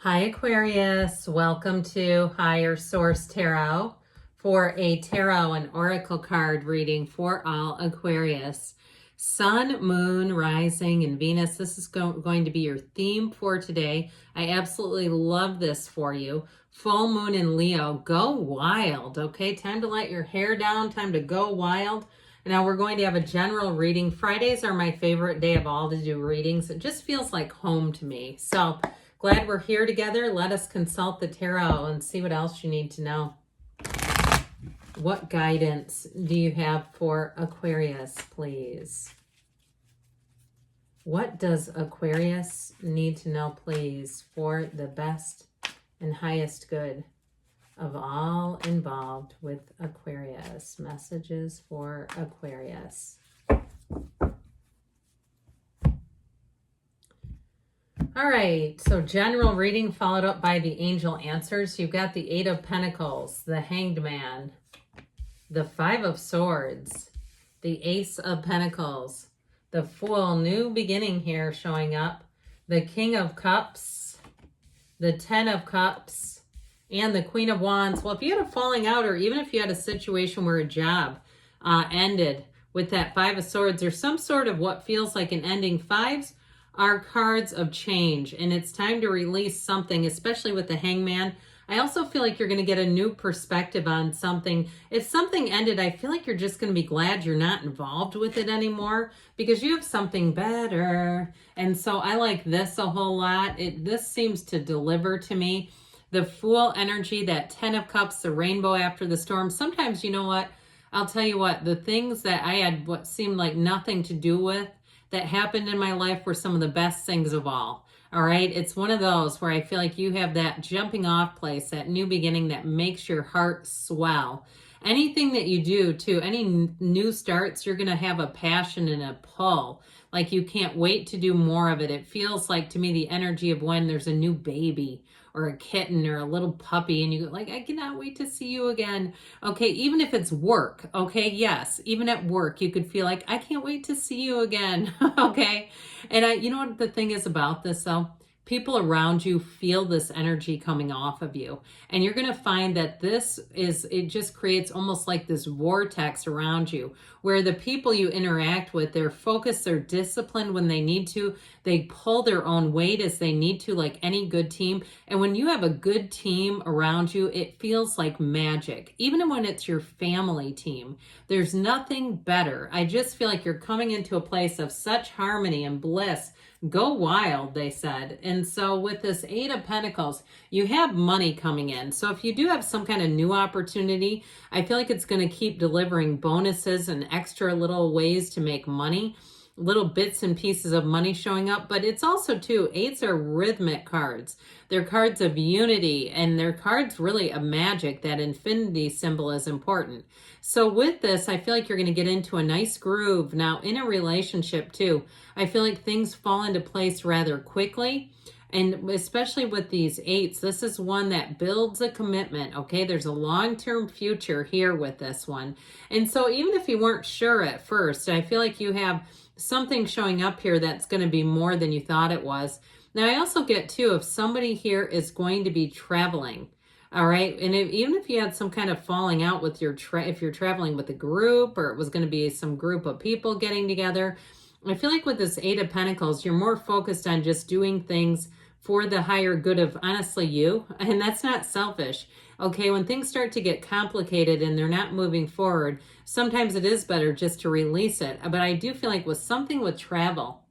Hi Aquarius, welcome to Higher Source Tarot for a tarot and oracle card reading for all Aquarius. Sun, Moon, Rising, and Venus. This is going to be your theme for today. I absolutely love this for you. Full Moon in Leo, go wild, okay? Time to let your hair down, time to go wild. Now we're going to have a general reading. Fridays are my favorite day of all to do readings. It just feels like home to me. So glad we're here together. Let us consult the tarot and see what else you need to know. What guidance do you have for Aquarius, please? What does Aquarius need to know, please, for the best and highest good of all involved with Aquarius? Messages for Aquarius. All right, so general reading followed up by the angel answers. You've got the Eight of Pentacles, the Hanged Man, the Five of Swords, the Ace of Pentacles, the Fool, new beginning here showing up, the King of Cups, the Ten of Cups, and the Queen of Wands. Well, if you had a falling out, or even if you had a situation where a job ended with that Five of Swords, or some sort of what feels like an ending. Fives are cards of change, and it's time to release something, especially with the Hangman. I also feel like you're going to get a new perspective on something. If something ended, I feel like you're just going to be glad you're not involved with it anymore because you have something better. And so I like this a whole lot. This seems to deliver to me. The Fool energy, that Ten of Cups, the rainbow after the storm. Sometimes, you know what? I'll tell you what, the things that I had what seemed like nothing to do with that happened in my life were some of the best things of all. All right. It's one of those where I feel like you have that jumping off place, that new beginning that makes your heart swell. Anything that you do too, any new starts, you're going to have a passion and a pull. Like you can't wait to do more of it. It feels like to me the energy of when there's a new baby or a kitten or a little puppy and you go like, I cannot wait to see you again. Okay, even if it's work, okay, yes, even at work, you could feel like, I can't wait to see you again, okay? And you know what the thing is about this though? People around you feel this energy coming off of you. And you're going to find that it just creates almost like this vortex around you where the people you interact with, they're focused, they're disciplined when they need to. They pull their own weight as they need to, like any good team. And when you have a good team around you, it feels like magic. Even when it's your family team, there's nothing better. I just feel like you're coming into a place of such harmony and bliss. Go wild, they said. And so with this Eight of Pentacles, you have money coming in. So if you do have some kind of new opportunity, I feel like it's going to keep delivering bonuses and extra little ways to make money, little bits and pieces of money showing up. But it's also too, eights are rhythmic cards. They're cards of unity, and they're cards really of magic. That infinity symbol is important. So with this, I feel like you're going to get into a nice groove. Now in a relationship too, I feel like things fall into place rather quickly. And especially with these eights, this is one that builds a commitment, okay? There's a long-term future here with this one. And so even if you weren't sure at first, I feel like you have something showing up here that's going to be more than you thought it was. Now, I also get, too, if somebody here is going to be traveling, all right? And even if you had some kind of falling out with if you're traveling with a group or it was going to be some group of people getting together, I feel like with this Eight of Pentacles, you're more focused on just doing things for the higher good of, honestly, you. And that's not selfish. Okay, when things start to get complicated and they're not moving forward, sometimes it is better just to release it. But I do feel like with something with travel,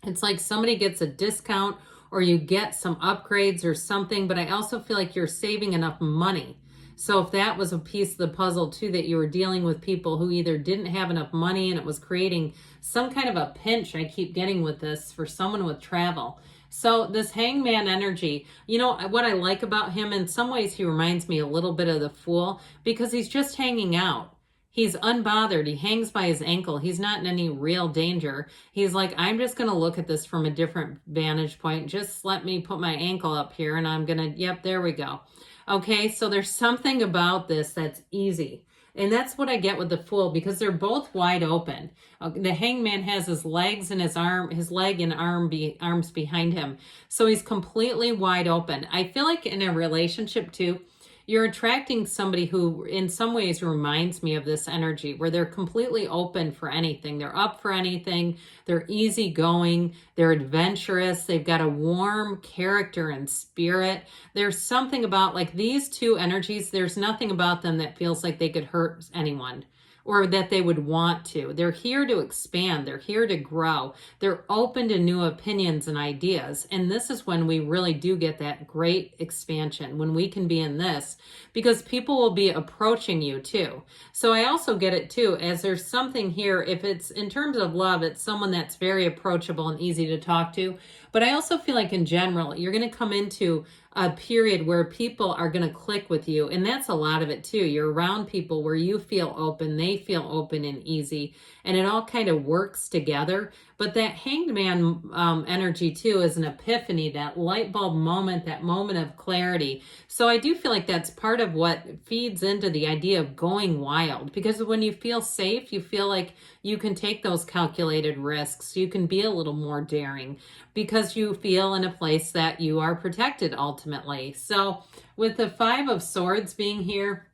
it's like somebody gets a discount or you get some upgrades or something, but I also feel like you're saving enough money. So if that was a piece of the puzzle too, that you were dealing with people who either didn't have enough money and it was creating some kind of a pinch, I keep getting with this for someone with travel. So this Hangman energy, you know, what I like about him, in some ways he reminds me a little bit of the Fool because he's just hanging out. He's unbothered. He hangs by his ankle. He's not in any real danger. He's like, I'm just going to look at this from a different vantage point. Just let me put my ankle up here and I'm going to, yep, there we go. Okay, so there's something about this that's easy. And that's what I get with the Fool, because they're both wide open. The Hangman has his legs and his leg and arms behind him. So he's completely wide open. I feel like in a relationship too, you're attracting somebody who in some ways reminds me of this energy, where they're completely open for anything. They're up for anything. They're easygoing. They're adventurous. They've got a warm character and spirit. There's something about like these two energies. There's nothing about them that feels like they could hurt anyone or that they would want to. They're here to expand. They're here to grow. They're open to new opinions and ideas. And this is when we really do get that great expansion, when we can be in this, because people will be approaching you too. So I also get it too, as there's something here, if it's in terms of love, it's someone that's very approachable and easy to talk to. But I also feel like in general, you're going to come into a period where people are going to click with you. And that's a lot of it too. You're around people where you feel open, they feel open and easy, and it all kind of works together. But that Hanged Man energy too is an epiphany, that light bulb moment, that moment of clarity. So I do feel like that's part of what feeds into the idea of going wild, because when you feel safe, you feel like you can take those calculated risks. You can be a little more daring because you feel in a place that you are protected ultimately. So with the Five of Swords being here,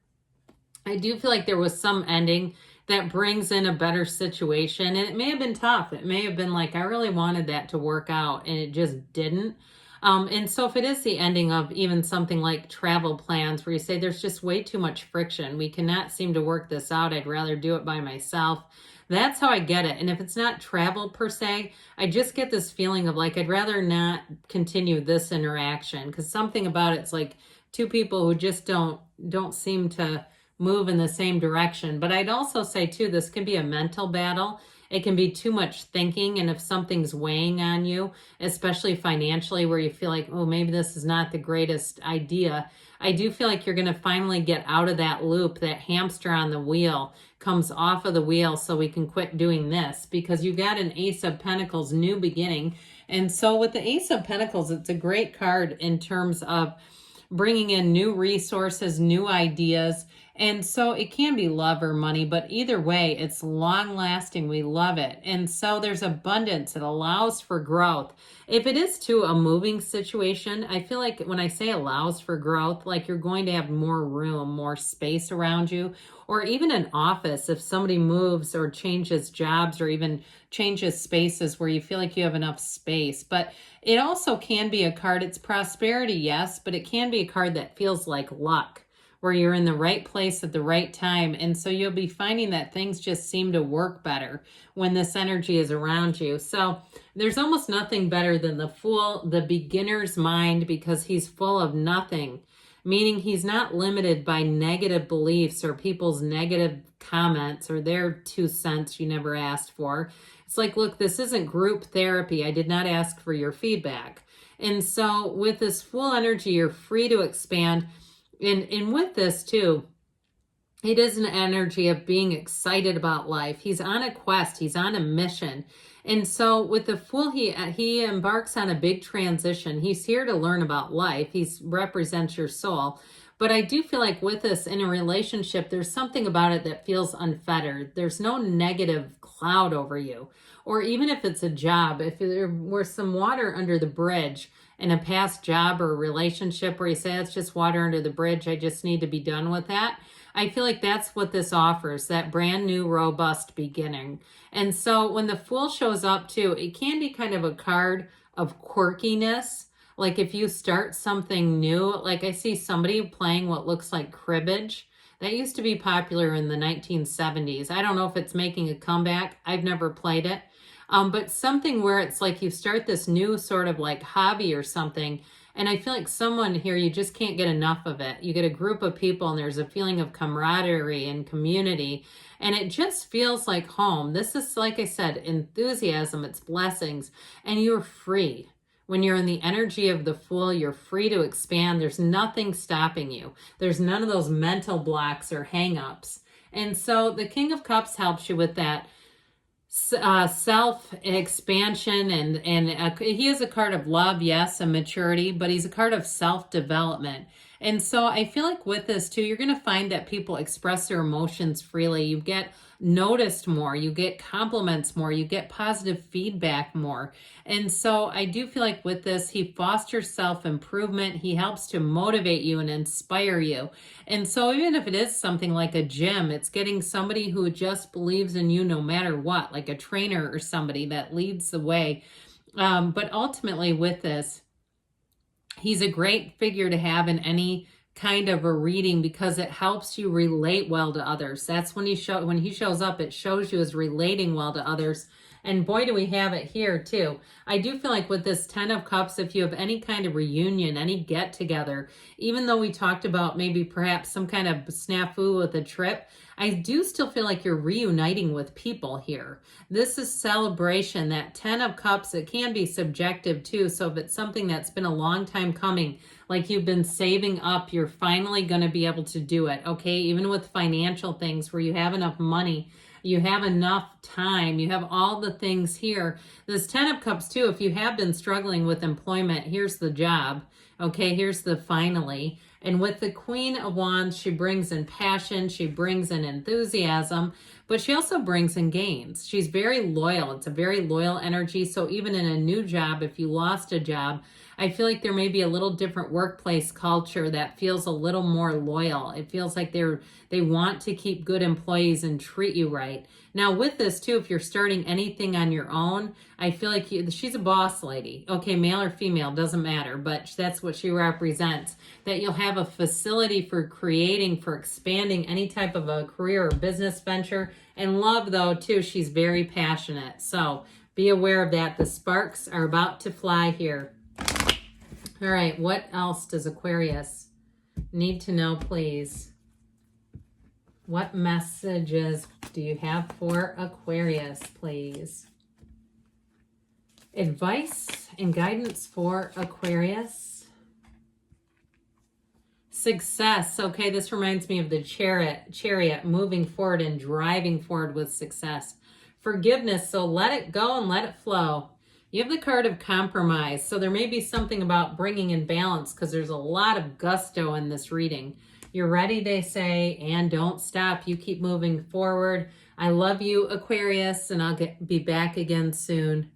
I do feel like there was some ending that brings in a better situation. And it may have been tough. It may have been like, I really wanted that to work out and it just didn't. And so if it is the ending of even something like travel plans where you say there's just way too much friction, we cannot seem to work this out, I'd rather do it by myself. That's how I get it. And if it's not travel per se, I just get this feeling of like, I'd rather not continue this interaction, because something about it's like two people who just don't seem to move in the same direction. But I'd also say too, this can be a mental battle. It can be too much thinking. And if something's weighing on you, especially financially, where you feel like, oh, maybe this is not the greatest idea, I do feel like you're going to finally get out of that loop. That hamster on the wheel comes off of the wheel so we can quit doing this, because you got an Ace of Pentacles, new beginning. And so with the Ace of Pentacles, it's a great card in terms of bringing in new resources, new ideas. And so it can be love or money, but either way, it's long lasting. We love it. And so there's abundance. It allows for growth. If it is to a moving situation, I feel like when I say allows for growth, like you're going to have more room, more space around you, or even an office. If somebody moves or changes jobs or even changes spaces where you feel like you have enough space. But it also can be a card. It's prosperity, yes, but it can be a card that feels like luck, where you're in the right place at the right time. And so you'll be finding that things just seem to work better when this energy is around you. So there's almost nothing better than the Fool, the beginner's mind, because he's full of nothing, meaning he's not limited by negative beliefs or people's negative comments or their 2 cents you never asked for. It's like, look, this isn't group therapy. I did not ask for your feedback. And so with this Fool energy, you're free to expand. And with this too, it is an energy of being excited about life. He's on a quest. He's on a mission. And so with the Fool, he embarks on a big transition. He's here to learn about life. He represents your soul. But I do feel like with this in a relationship, there's something about it that feels unfettered. There's no negative cloud over you. Or even if it's a job, if there were some water under the bridge in a past job or relationship where you say, it's just water under the bridge, I just need to be done with that. I feel like that's what this offers, that brand new, robust beginning. And so when the Fool shows up too, it can be kind of a card of quirkiness. Like if you start something new, like I see somebody playing what looks like cribbage. That used to be popular in the 1970s. I don't know if it's making a comeback. I've never played it. But something where it's like you start this new sort of like hobby or something. And I feel like someone here, you just can't get enough of it. You get a group of people and there's a feeling of camaraderie and community. And it just feels like home. This is, like I said, enthusiasm, it's blessings. And you're free. When you're in the energy of the Fool, you're free to expand. There's nothing stopping you. There's none of those mental blocks or hang-ups. And so the King of Cups helps you with that self-expansion. And he is a card of love, yes, and maturity, but he's a card of self-development. And so I feel like with this too, you're going to find that people express their emotions freely. You get noticed more, you get compliments more, you get positive feedback more. And so I do feel like with this, he fosters self-improvement. He helps to motivate you and inspire you. And so even if it is something like a gym, it's getting somebody who just believes in you no matter what, like a trainer or somebody that leads the way. But ultimately with this, he's a great figure to have in any kind of a reading because it helps you relate well to others. That's when he shows up, it shows you as relating well to others. And boy, do we have it here too. I do feel like with this 10 of Cups, if you have any kind of reunion, any get together, even though we talked about maybe perhaps some kind of snafu with a trip, I do still feel like you're reuniting with people here. This is celebration. That 10 of Cups, it can be subjective too. So if it's something that's been a long time coming, like you've been saving up, you're finally going to be able to do it. Okay. Even with financial things where you have enough money, you have enough time, you have all the things here. This 10 of Cups too, if you have been struggling with employment, here's the job. Okay, here's the finally. And with the Queen of Wands, she brings in passion, she brings in enthusiasm, but she also brings in gains. She's very loyal. It's a very loyal energy. So even in a new job, if you lost a job, I feel like there may be a little different workplace culture that feels a little more loyal. It feels like they want to keep good employees and treat you right. Now with this too, if you're starting anything on your own, I feel like she's a boss lady. Okay, male or female, doesn't matter, but that's what she represents. That you'll have a facility for creating, for expanding any type of a career or business venture. And love though too, she's very passionate. So be aware of that. The sparks are about to fly here. All right, what else does Aquarius need to know, please? What messages do you have for Aquarius, please? Advice and guidance for Aquarius. Success. Okay, this reminds me of the chariot, moving forward and driving forward with success. Forgiveness, so let it go and let it flow. You have the card of compromise, so there may be something about bringing in balance because there's a lot of gusto in this reading. You're ready, they say, and don't stop. You keep moving forward. I love you, Aquarius, and I'll be back again soon.